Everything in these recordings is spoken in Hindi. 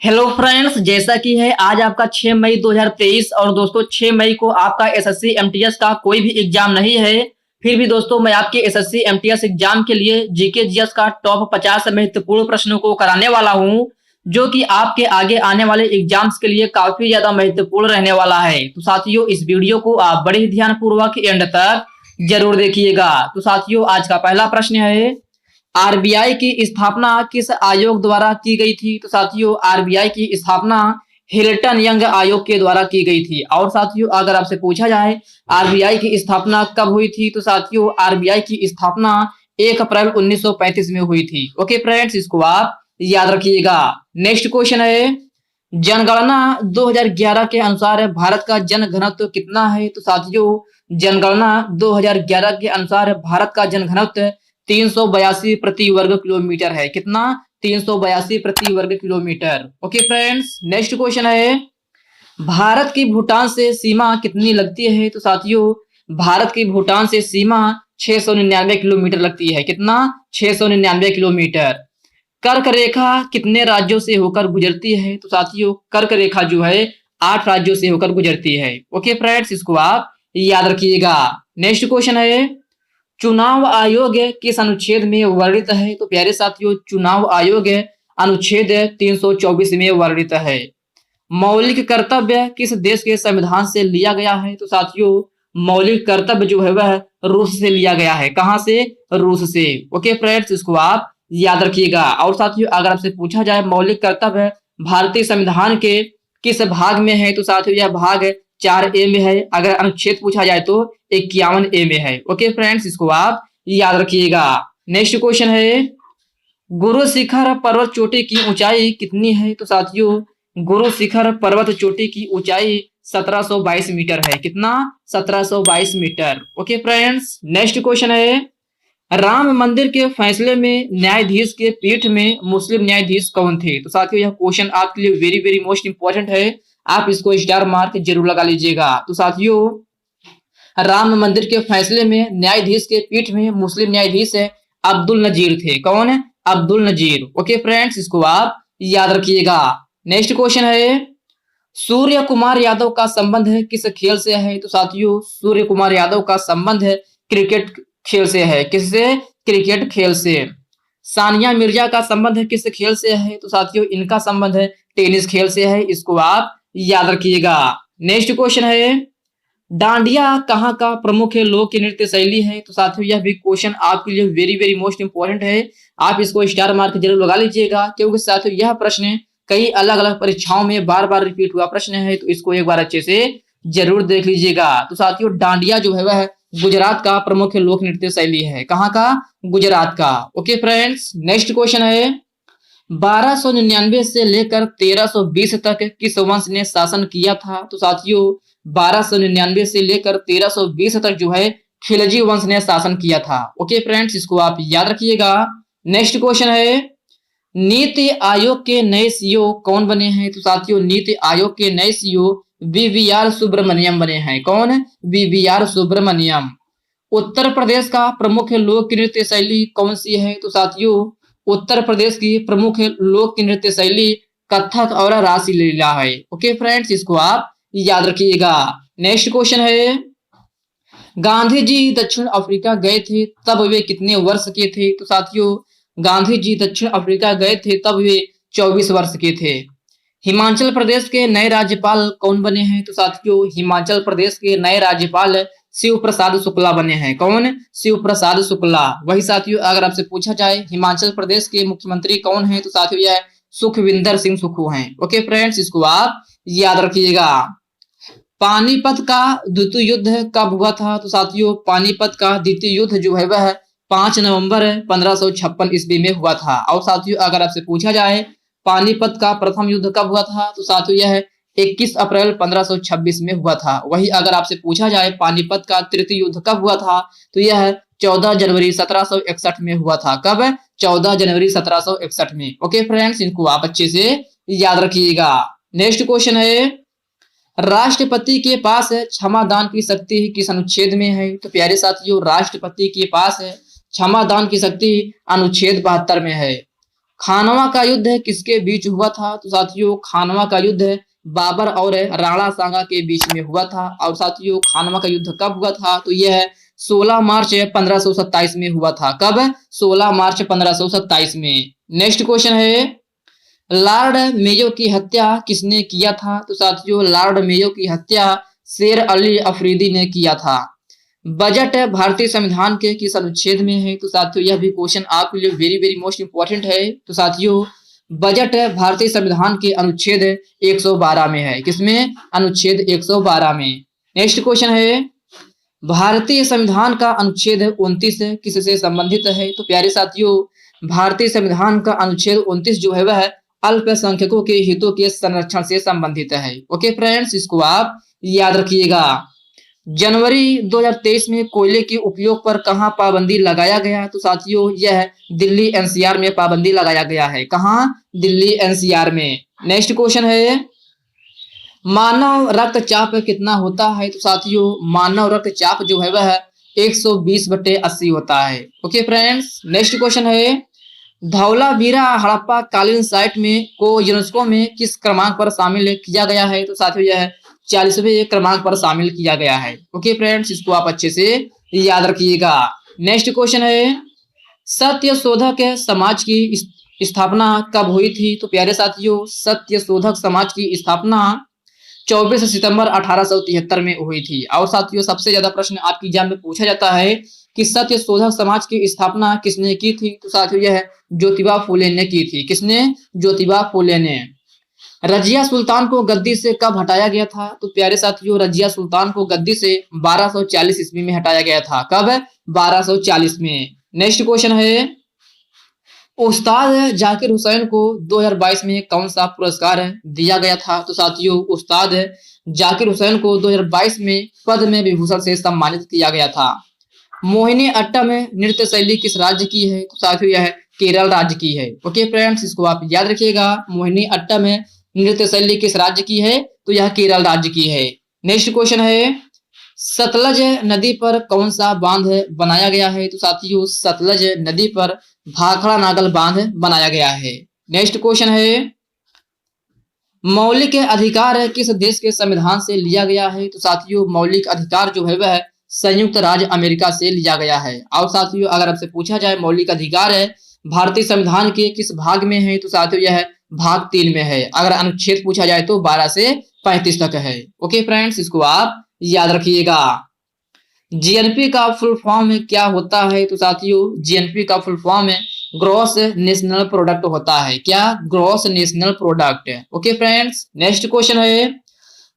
हेलो फ्रेंड्स, जैसा कि है आज आपका 6 मई 2023 और दोस्तों 6 मई को आपका एसएससी एमटीएस का कोई भी एग्जाम नहीं है। फिर भी दोस्तों मैं आपके एसएससी एमटीएस एग्जाम के लिए जीके जीएस का टॉप 50 महत्वपूर्ण प्रश्नों को कराने वाला हूं, जो कि आपके आगे आने वाले एग्जाम्स के लिए काफी ज्यादा महत्वपूर्ण रहने वाला है। तो साथियों, इस वीडियो को आप बड़े ही ध्यान पूर्वक एंड तक जरूर देखिएगा। तो साथियों, आज का पहला प्रश्न है, आरबीआई की स्थापना किस आयोग द्वारा की गई थी? तो साथियों, आरबीआई की स्थापना हिल्टन यंग आयोग के द्वारा की गई थी। और साथियों, अगर आपसे पूछा जाए आरबीआई की स्थापना कब हुई थी, तो साथियों आरबीआई की स्थापना 1 अप्रैल 1935 में हुई थी। ओके फ्रेंड्स, इसको आप याद रखिएगा। नेक्स्ट क्वेश्चन है, जनगणना 2011 के अनुसार भारत का जनघनत्व कितना है? तो साथियों, जनगणना 2011 के अनुसार भारत का जनघनत्व 382 प्रति वर्ग किलोमीटर है। कितना? 382 प्रति वर्ग kilometre. Okay friends, next question है, भारत की भूटान से सीमा कितनी लगती है? तो साथियों, भारत की भूटान से सीमा 699 किलोमीटर लगती है। कितना? 699 किलोमीटर। कर्क रेखा कितने राज्यों से होकर गुजरती है? तो साथियों, कर्क रेखा जो है 8 राज्यों से होकर गुजरती है। ओके फ्रेंड्स, इसको आप याद रखिएगा। नेक्स्ट क्वेश्चन है, चुनाव आयोग किस अनुच्छेद में वर्णित है? तो प्यारे साथियों, चुनाव आयोग अनुच्छेद 324 में वर्णित है। मौलिक कर्तव्य किस देश के संविधान से लिया गया है? तो साथियों, मौलिक कर्तव्य जो है वह रूस से लिया गया है। कहां से? रूस से। ओके फ्रेंड्स, इसको आप याद रखिएगा। और साथियों, अगर आपसे पूछा जाए मौलिक कर्तव्य भारतीय संविधान के किस भाग में है? तो साथियों, यह भाग 4A में है। अगर अनुच्छेद पूछा जाए तो 51A में है। ओके फ्रेंड्स, इसको आप याद रखिएगा। नेक्स्ट क्वेश्चन है, गुरु शिखर पर्वत चोटी की ऊंचाई कितनी है? तो साथियों, गुरु शिखर पर्वत चोटी की ऊंचाई 1722 मीटर है। कितना? 1722 metre. Okay friends, next question है, राम मंदिर के फैसले में न्यायाधीश के पीठ में मुस्लिम न्यायाधीश कौन थे? तो साथियों, यह क्वेश्चन आपके लिए वेरी वेरी मोस्ट इंपॉर्टेंट है। आप इसको स्टार मार्क जरूर लगा लीजिएगा। तो साथियों, राम मंदिर के फैसले में न्यायाधीश के पीठ में मुस्लिम न्यायाधीश है अब्दुल नजीर थे। कौन है? अब्दुल नजीर। ओके फ्रेंड्स, इसको आप याद रखिएगा। नेक्स्ट क्वेश्चन है, सूर्य कुमार यादव का संबंध है किस खेल से है? तो साथियों, सूर्य कुमार यादव का संबंध है क्रिकेट खेल से है। किससे? क्रिकेट खेल से। सानिया मिर्जा का संबंध है किस खेल से है? तो साथियों, इनका संबंध है टेनिस खेल से है। इसको आप याद रखिएगा। नेक्स्ट क्वेश्चन है, डांडिया कहाँ का प्रमुख लोक नृत्य शैली है? तो साथियों, यह भी क्वेश्चन आपके लिए वेरी वेरी मोस्ट इंपॉर्टेंट है। आप इसको स्टार मार्क जरूर लगा लीजिएगा, क्योंकि साथियों यह प्रश्न कई अलग अलग परीक्षाओं में बार बार रिपीट हुआ प्रश्न है। तो इसको एक बार अच्छे से जरूर देख लीजिएगा। तो साथियों, डांडिया जो है वह गुजरात का प्रमुख लोक नृत्य शैली है। कहाँ का? गुजरात का। ओके फ्रेंड्स, नेक्स्ट क्वेश्चन है, 1299 से लेकर 1320 तक किस वंश ने शासन किया था? तो साथियों, 1299 से लेकर 1320 तक जो है खिलजी वंश ने शासन किया था। ओके फ्रेंड्स, इसको आप याद रखिएगा। नेक्स्ट क्वेश्चन है, नीति आयोग के नए सीईओ कौन बने हैं? तो साथियों, नीति आयोग के नए सीईओ वीवीआर सुब्रमण्यम बने हैं। कौन? वीवीआर सुब्रमण्यम। उत्तर प्रदेश का प्रमुख लोक नृत्य शैली कौन सी है? तो साथियों, उत्तर प्रदेश की प्रमुख लोक नृत्य शैली कथक और रासलीला है। ओके फ्रेंड्स, इसको आप याद रखिएगा। नेक्स्ट क्वेश्चन है, गांधी जी दक्षिण अफ्रीका गए थे तब वे कितने वर्ष के थे? तो साथियों, गांधी जी दक्षिण अफ्रीका गए थे तब वे 24 वर्ष के थे। हिमाचल प्रदेश के नए राज्यपाल कौन बने हैं? तो साथियों, हिमाचल प्रदेश के नए राज्यपाल शिव प्रसाद शुक्ला बने हैं। कौन? शिव प्रसाद शुक्ला। वही साथियों, अगर आपसे पूछा जाए हिमाचल प्रदेश के मुख्यमंत्री कौन है? तो साथियों, यह सुखविंदर सिंह सुक्खू हैं। ओके फ्रेंड्स, इसको आप याद रखिएगा। पानीपत का द्वितीय युद्ध कब हुआ था? तो साथियों, पानीपत का द्वितीय युद्ध जो है वह 5 नवंबर 1556 ईस्वी में हुआ था। और साथियों, अगर आपसे पूछा जाए पानीपत का प्रथम युद्ध कब हुआ था? तो साथियों, यह 21 अप्रैल 1526 में हुआ था। वही अगर आपसे पूछा जाए पानीपत का तृतीय युद्ध कब हुआ था? तो यह 14 जनवरी 1761 में हुआ था। कब? 14 जनवरी 1761 में। ओके फ्रेंड्स, इनको आप अच्छे से याद रखिएगा। नेक्स्ट क्वेश्चन है, राष्ट्रपति के पास क्षमा दान की शक्ति किस अनुच्छेद में है? तो प्यारे साथियों, राष्ट्रपति के पास क्षमा दान की शक्ति अनुच्छेद 72 में है। खानवा का युद्ध किसके बीच हुआ था? तो साथियों खानवा का युद्ध बाबर और राणा सांगा के बीच में हुआ था। और साथियों खानवा का युद्ध कब हुआ था? तो यह 16 मार्च 1527 में हुआ था। कब? 16 मार्च 1527 में। नेक्स्ट क्वेश्चन है, लॉर्ड मेयो की हत्या किसने किया था? तो साथियों लॉर्ड मेयो की हत्या शेर अली अफरीदी ने किया था। बजट भारतीय संविधान के किस अनुच्छेद में है? तो साथियों यह भी क्वेश्चन आपके लिए वेरी वेरी मोस्ट इंपॉर्टेंट है। तो साथियों बजट भारतीय संविधान के अनुच्छेद 112 में है। किसमें? अनुच्छेद 112 में। नेक्स्ट क्वेश्चन है, भारतीय संविधान का अनुच्छेद 29 किससे संबंधित है? तो प्यारे साथियों भारतीय संविधान का अनुच्छेद 29 जो है वह अल्पसंख्यकों के हितों के संरक्षण से संबंधित है। ओके फ्रेंड्स, इसको आप याद रखिएगा। जनवरी 2023 में कोयले के उपयोग पर कहां पाबंदी लगाया गया? तो साथियों यह दिल्ली एनसीआर में पाबंदी लगाया गया है। कहां? दिल्ली एनसीआर में। नेक्स्ट क्वेश्चन है, मानव रक्तचाप कितना होता है? तो साथियों मानव रक्तचाप जो है वह 120/80 होता है। ओके फ्रेंड्स, नेक्स्ट क्वेश्चन है, धौलावीरा हड़प्पा कालीन साइट में को यूनेस्को में किस क्रमांक पर शामिल किया गया है? तो साथियों यह 40वें क्रमांक पर शामिल किया गया है। ओके फ्रेंड्स, इसको आप अच्छे से याद रखिएगा। नेक्स्ट क्वेश्चन है, सत्य शोधक समाज की स्थापना कब हुई थी? तो प्यारे साथियों सत्य शोधक समाज की स्थापना 24 सितंबर 1873 में हुई थी। और साथियों सबसे ज्यादा प्रश्न आपकी एग्जाम में पूछा जाता है कि सत्य शोधक समाज की स्थापना किसने की थी? तो साथियों यह ज्योतिबा फूले ने की थी। किसने? ज्योतिबा फूले ने। रजिया सुल्तान को गद्दी से कब हटाया गया था? तो प्यारे साथियों रजिया सुल्तान को गद्दी से 1240 ईस्वी में हटाया गया था। कब? 1240 में। नेक्स्ट क्वेश्चन है, उस्ताद जाकिर हुसैन को 2022 में कौन सा पुरस्कार दिया गया था? तो साथियों उस्ताद जाकिर हुसैन को 2022 में पद्म विभूषण से सम्मानित किया गया था। मोहिनी अट्टम नृत्य शैली किस राज्य की है? तो साथियों यह केरल राज्य की है। ओके फ्रेंड्स, इसको आप याद रखिएगा। मोहिनी अट्टम नृत्य शैली किस राज्य की है? तो यह केरल राज्य की है। नेक्स्ट क्वेश्चन है, सतलज नदी पर कौन सा बांध बनाया गया है? तो साथियों सतलज नदी पर भाखड़ा नागल बांध बनाया गया है। नेक्स्ट क्वेश्चन है, मौलिक अधिकार किस देश के संविधान से लिया गया है? तो साथियों मौलिक अधिकार जो है वह संयुक्त राज्य अमेरिका से लिया गया है। और साथियों अगर आपसे पूछा जाए मौलिक अधिकार है भारतीय संविधान के किस भाग में है? तो साथियों यह भाग 3 में है। अगर अनुच्छेद पूछा जाए तो 12 से 35 तक है। ओके फ्रेंड्स, इसको आप याद रखिएगा। जीएनपी का फुल फॉर्म क्या होता है? तो साथियों जीएनपी का full form gross national product होता है। क्या? Gross national product. Okay friends, next question है,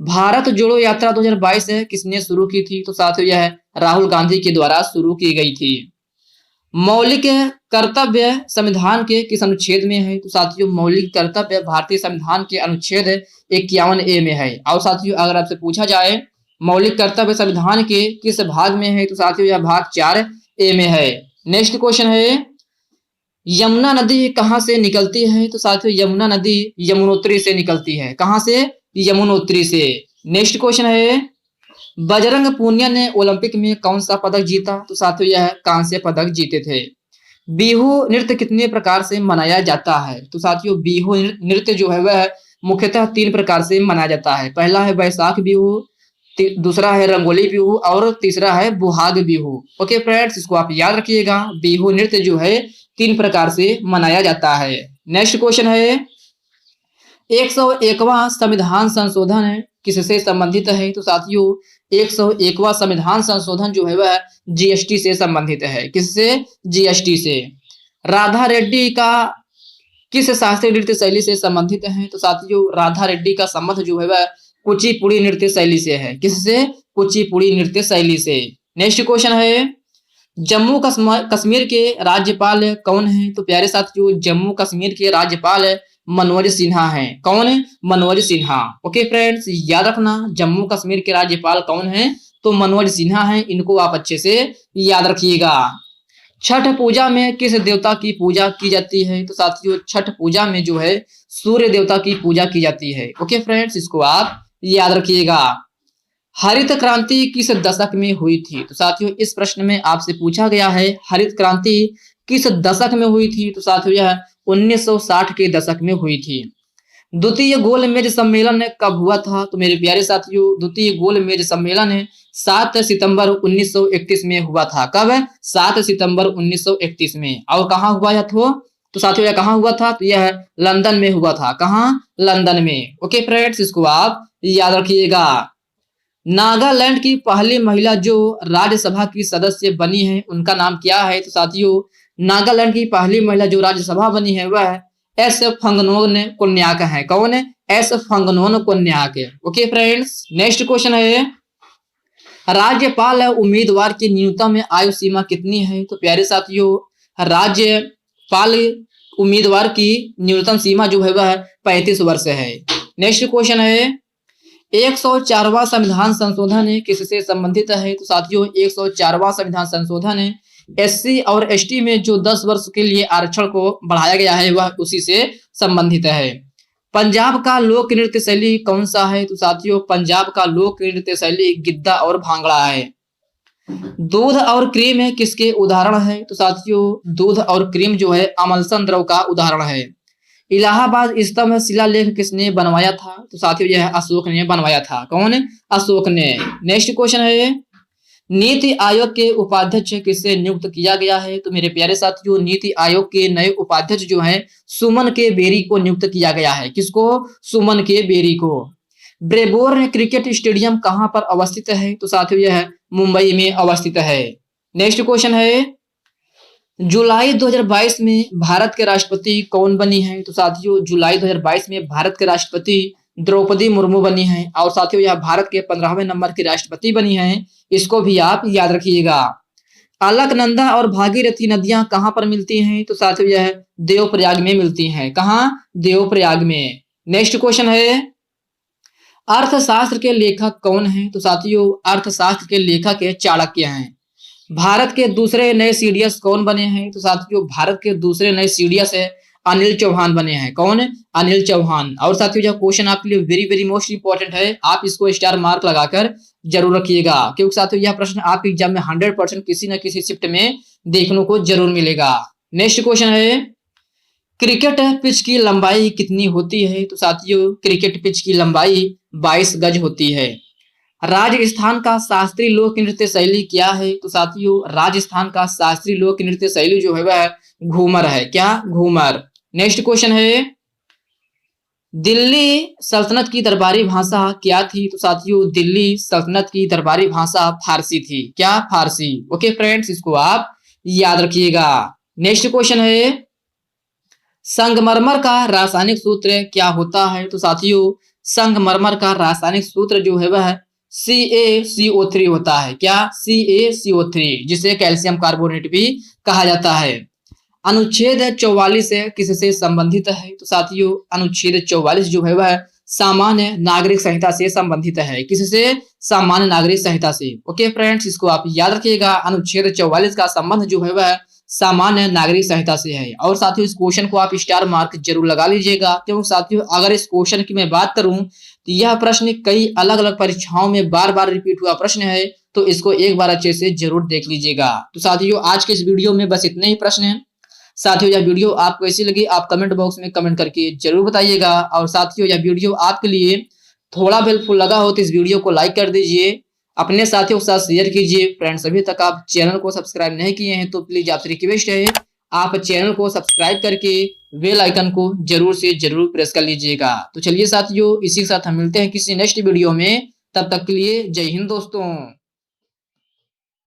भारत जोड़ो यात्रा 2022 किसने शुरू की थी? तो साथियों यह राहुल गांधी के द्वारा शुरू की गई थी। मौलिक कर्तव्य संविधान के किस अनुच्छेद में है? तो साथियों मौलिक कर्तव्य भारतीय संविधान के अनुच्छेद 51A में है। और साथियों अगर आपसे पूछा जाए मौलिक कर्तव्य संविधान के किस भाग में है? तो साथियों यह भाग 4A में है। नेक्स्ट क्वेश्चन है, यमुना नदी कहां से निकलती है? तो साथियों यमुना नदी यमुनोत्री से निकलती है। कहां से? यमुनोत्री से। नेक्स्ट क्वेश्चन है, बजरंग पूनिया ने ओलंपिक में कौन सा पदक जीता? तो साथियों यह कांस्य पदक जीते थे। बिहू नृत्य कितने प्रकार से मनाया जाता है? तो साथियों बिहू नृत्य जो है वह मुख्यतः 3 प्रकार से मनाया जाता है। पहला है बैसाख बिहू, दूसरा है रंगोली बिहू और तीसरा है बुहाग बिहू। ओके फ्रेंड्स, इसको आप याद रखिएगा। बिहू नृत्य जो है 3 प्रकार से मनाया जाता है। नेक्स्ट क्वेश्चन है, 101वां संविधान संशोधन किससे संबंधित है? तो साथियों 101वां संविधान संशोधन जो है वह जीएसटी से संबंधित है। किससे? जीएसटी से। राधा रेड्डी का किस शास्त्रीय नृत्य शैली से संबंधित है? तो साथियों राधा रेड्डी का संबंध जो है वह कुचिपुड़ी नृत्य शैली से है। किससे? कुचिपुड़ी नृत्य शैली से। नेक्स्ट क्वेश्चन है, जम्मू कश्मीर के राज्यपाल कौन है? तो प्यारे साथियों जम्मू कश्मीर के राज्यपाल मनोज सिन्हा हैं। कौन है? मनोज सिन्हा। ओके फ्रेंड्स, याद रखना जम्मू कश्मीर के राज्यपाल कौन है? तो मनोज सिन्हा हैं। इनको आप अच्छे से याद रखिएगा। छठ पूजा में किस देवता की पूजा की जाती है? तो साथियों छठ पूजा में जो है सूर्य देवता की पूजा की जाती है। ओके फ्रेंड्स, इसको आप याद रखिएगा। हरित क्रांति किस दशक में हुई थी? तो साथियों इस प्रश्न में आपसे पूछा गया है हरित क्रांति किस दशक में हुई थी? तो साथियों यह 1960 के दशक में हुई थी। द्वितीय गोलमेज सम्मेलन कब हुआ था? तो मेरे प्यारे साथियों, द्वितीय गोलमेज सम्मेलन 7 सितंबर 1931 में हुआ था। कब? 7 सितंबर 1931 में। और कहाँ हुआ यह तो साथियों यह कहाँ हुआ था? तो यह लंदन में हुआ था। कहाँ? लंदन में। ओके फ्रेंड्स, इसको आप याद रखिएगा। नागालैंड की पहली महिला जो राज्यसभा की सदस्य बनी है उनका नाम क्या है? तो साथियों नागालैंड की पहली महिला जो राज्यसभा बनी है वह एस फंगनोन कोन्याक है। कौन है? S Phangnon Konyak. Okay friends, next question है, राज्यपाल उम्मीदवार की न्यूनतम आयु सीमा कितनी है? तो प्यारे साथियों राज्यपाल उम्मीदवार की न्यूनतम सीमा जो है वह 35 वर्ष है। नेक्स्ट क्वेश्चन है, 104वां संविधान संशोधन किससे संबंधित है? तो साथियों 104वां संविधान संशोधन एससी और एसटी में जो 10 वर्ष के लिए आरक्षण को बढ़ाया गया है वह उसी से संबंधित है। पंजाब का लोक नृत्य शैली कौन सा है? तो साथियों पंजाब का लोक नृत्य शैली गिद्दा और भांगड़ा है। दूध और क्रीम किसके उदाहरण है? तो साथियों दूध और क्रीम जो है अमलसन द्रव का उदाहरण है। इलाहाबाद स्तंभ शिलालेख किसने बनवाया था? तो साथियों यह अशोक ने बनवाया था। कौन? अशोक ने। नेक्स्ट क्वेश्चन है, नीति आयोग के उपाध्यक्ष किससे नियुक्त किया गया है? तो मेरे प्यारे साथियों नीति आयोग के नए उपाध्यक्ष जो है सुमन के बेरी को नियुक्त किया गया है। किसको? सुमन के बेरी को। ब्रेबोर्न क्रिकेट स्टेडियम कहां पर अवस्थित है? तो साथियों यह मुंबई में अवस्थित है। नेक्स्ट क्वेश्चन है, जुलाई 2022 में भारत के राष्ट्रपति कौन बनी है? तो साथियों जुलाई 2022 में भारत के राष्ट्रपति द्रौपदी मुर्मू बनी है। और साथियों यह भारत के 15वें नंबर की राष्ट्रपति बनी है। इसको भी आप याद रखिएगा। अलकनंदा और भागीरथी नदियां कहां पर मिलती हैं? तो साथियों यह देवप्रयाग में मिलती हैं। कहां? देवप्रयाग में। नेक्स्ट क्वेश्चन है, अर्थशास्त्र के लेखक कौन है? तो साथियों अर्थशास्त्र के लेखक चाणक्य हैं। भारत के दूसरे नए सीडीएस कौन बने हैं? तो साथियों भारत के दूसरे नए सीडीएस है अनिल चौहान बने हैं। कौन? अनिल चौहान। और साथियों यह क्वेश्चन आपके लिए वेरी वेरी मोस्ट इंपॉर्टेंट है, आप इसको स्टार मार्क लगाकर जरूर रखिएगा, क्योंकि साथियों यह प्रश्न आप एग्जाम में 100% किसी न किसी शिफ्ट में देखने को जरूर मिलेगा। नेक्स्ट क्वेश्चन है, क्रिकेट पिच की लंबाई कितनी होती है? तो साथियों क्रिकेट पिच की लंबाई 22 गज होती है। राजस्थान का शास्त्रीय लोक नृत्य शैली क्या है? तो साथियों राजस्थान का शास्त्रीय लोक नृत्य शैली जो है वह घूमर है। क्या? घूमर। नेक्स्ट क्वेश्चन है, दिल्ली सल्तनत की दरबारी भाषा क्या थी? तो साथियों दिल्ली सल्तनत की दरबारी भाषा फारसी थी। क्या? फारसी। ओके फ्रेंड्स, इसको आप याद रखिएगा। नेक्स्ट क्वेश्चन है, संगमरमर का रासायनिक सूत्र क्या होता है? तो साथियों संगमरमर का रासायनिक सूत्र जो है वह CaCO3 होता है। क्या? CaCO3, जिसे कैल्शियम कार्बोनेट भी कहा जाता है। अनुच्छेद 44 किससे संबंधित है? तो साथियों अनुच्छेद 44 जो है वह सामान्य नागरिक संहिता से संबंधित है। किससे? सामान्य नागरिक संहिता से। ओके फ्रेंड्स, इसको आप याद रखिएगा। अनुच्छेद 44 का संबंध जो है वह सामान्य नागरिक संहिता से है। और साथियों इस क्वेश्चन को आप स्टार मार्क जरूर लगा लीजिएगा, क्योंकि साथियों अगर इस क्वेश्चन की मैं बात करूं तो यह प्रश्न कई अलग अलग परीक्षाओं में बार बार रिपीट हुआ प्रश्न है, तो इसको एक बार अच्छे से जरूर देख लीजिएगा। तो साथियों आज के इस वीडियो में बस इतने ही प्रश्न हैं। साथियों यह वीडियो आपको कैसी लगी आप कमेंट बॉक्स में कमेंट करके जरूर बताइएगा। और साथियों यह वीडियो आपके लिए थोड़ा भी हेल्पफुल लगा हो तो इस वीडियो को लाइक कर दीजिए, अपने साथियों के साथ शेयर कीजिए। फ्रेंड्स अभी तक आप चैनल को सब्सक्राइब नहीं किए हैं तो प्लीज आपसे रिक्वेस्ट है आप चैनल को सब्सक्राइब करके बेल आइकन को जरूर से जरूर प्रेस कर लीजिएगा। तो चलिए साथियों इसी के साथ हम मिलते हैं किसी नेक्स्ट वीडियो में, तब तक के लिए जय हिंद दोस्तों।